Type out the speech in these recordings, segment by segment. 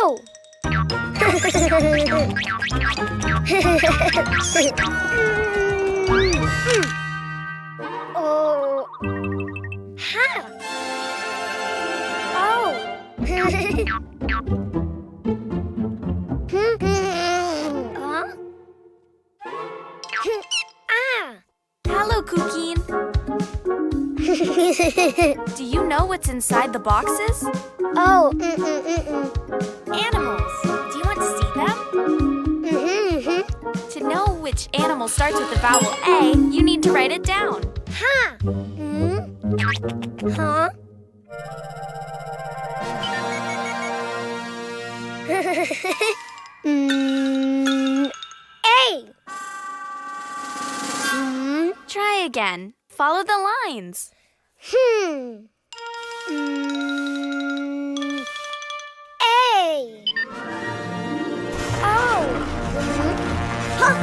Oh! Oh. Ha. Oh. Huh? Ah. Hello, Cuquin. Do you know what's inside the boxes? Oh. Animals. Do you want to see them? To know which animal starts with the vowel A, you need to write it down. Ha. Huh? A. Try again. Follow the lines. A. Oh. Huh.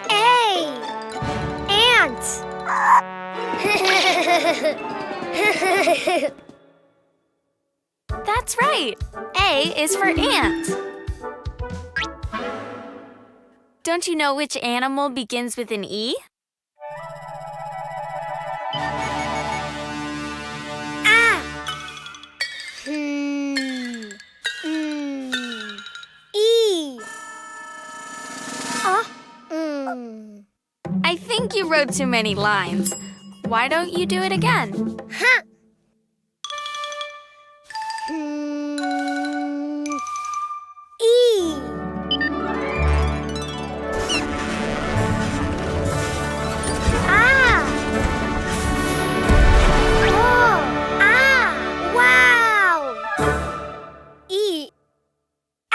A. Ant. That's right. A is for ant. Don't you know which animal begins with an E? Ah. E. I think you wrote too many lines. Why don't you do it again? Huh. E. Ah. Oh. Ah. Wow. E.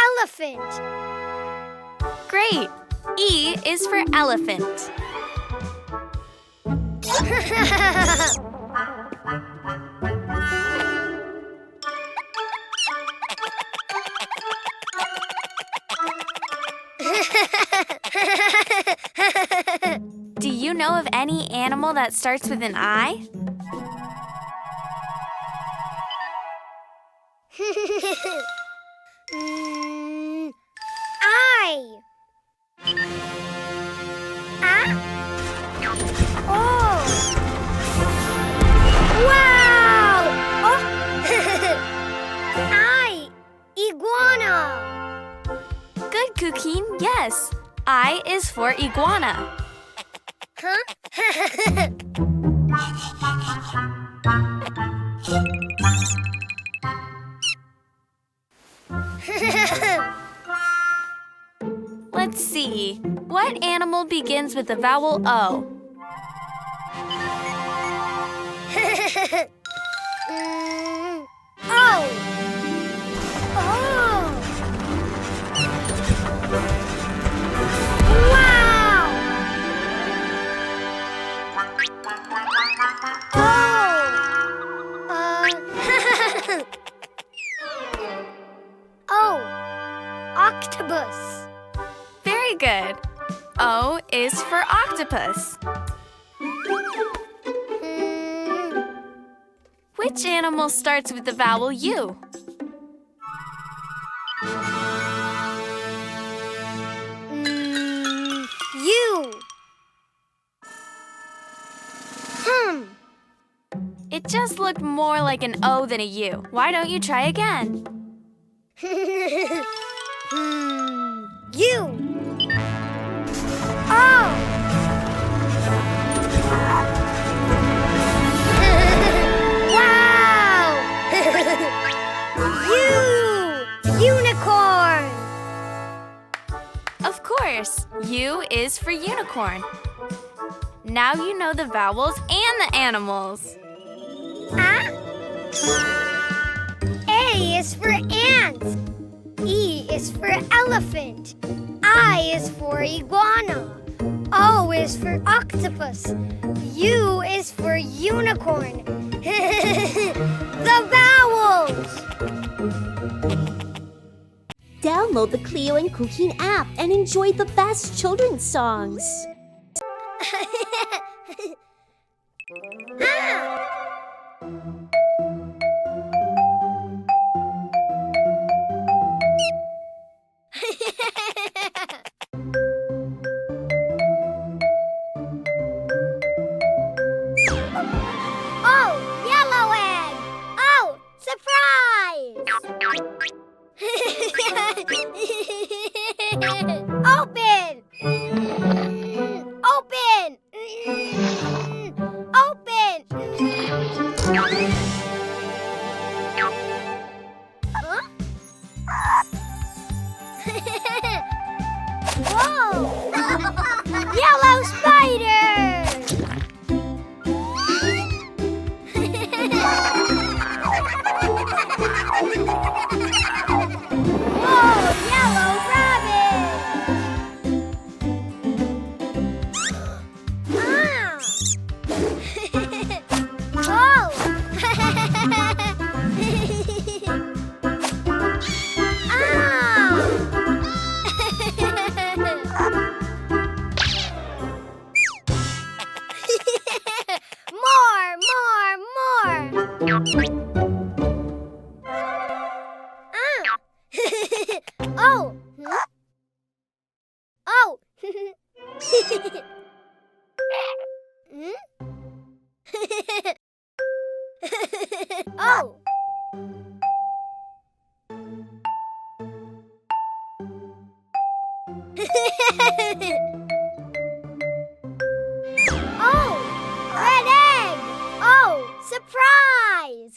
Elephant. Great. E is for elephant. Do you know of any animal that starts with an I? I. Ah. Oh. Wow. Oh. I. Iguana. Good, Cuquin. Yes. I is for iguana. Huh? Let's see. What animal begins with the vowel O? Oh. Oh. Wow. Oh. Octopus. Very good. O is for octopus. Which animal starts with the vowel U? U. It just looked more like an O than a U. Why don't you try again? U. Oh. Wow. Unicorn. Of course. U is for unicorn. Now you know the vowels and the animals. A is for ant. E is for elephant. I is for iguana. O is for octopus. U is for unicorn. The vowels! Download the Cleo and Cuquín app and enjoy the best children's songs. Oh, yellow egg! Oh, surprise! Open! Open! Open! Huh? Whoa! Yellow spider! Whoa, yellow rabbit! Ah! Oh! More! Oh! Oh! Hmm? Oh! Oh! Red egg! Oh! Surprise!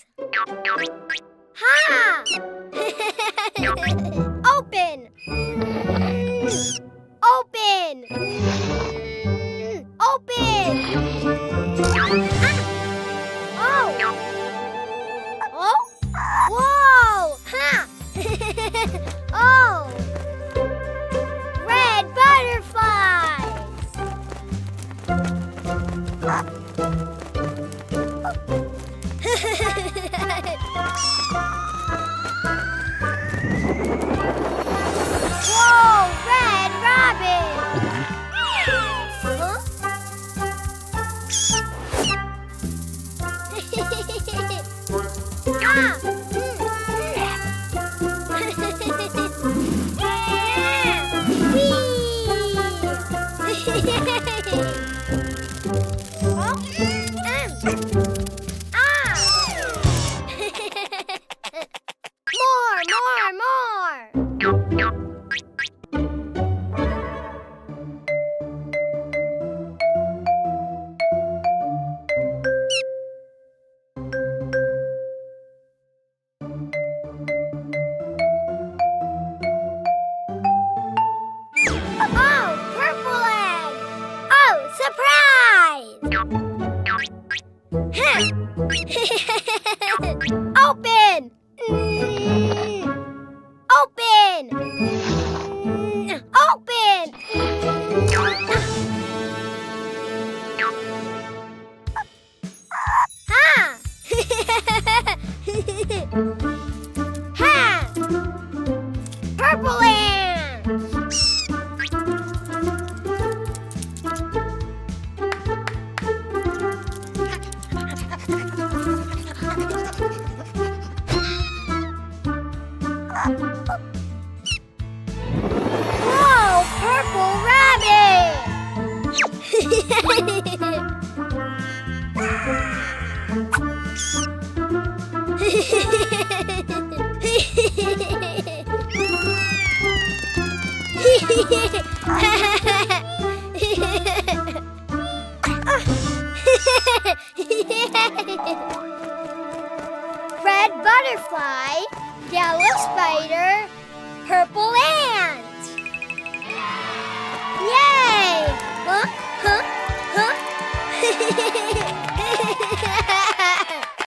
Ha! Open! Open! Open! Ah! Oh! Oh! Whoa! Ha! Oh! Red butterflies! Whoa! Red rabbit! Huh? More! Oh, purple egg! Oh, surprise! Open! Open! Open! Ha! Ha! Purple ant! Whoa, purple rabbit! Red butterfly, yellow spider, purple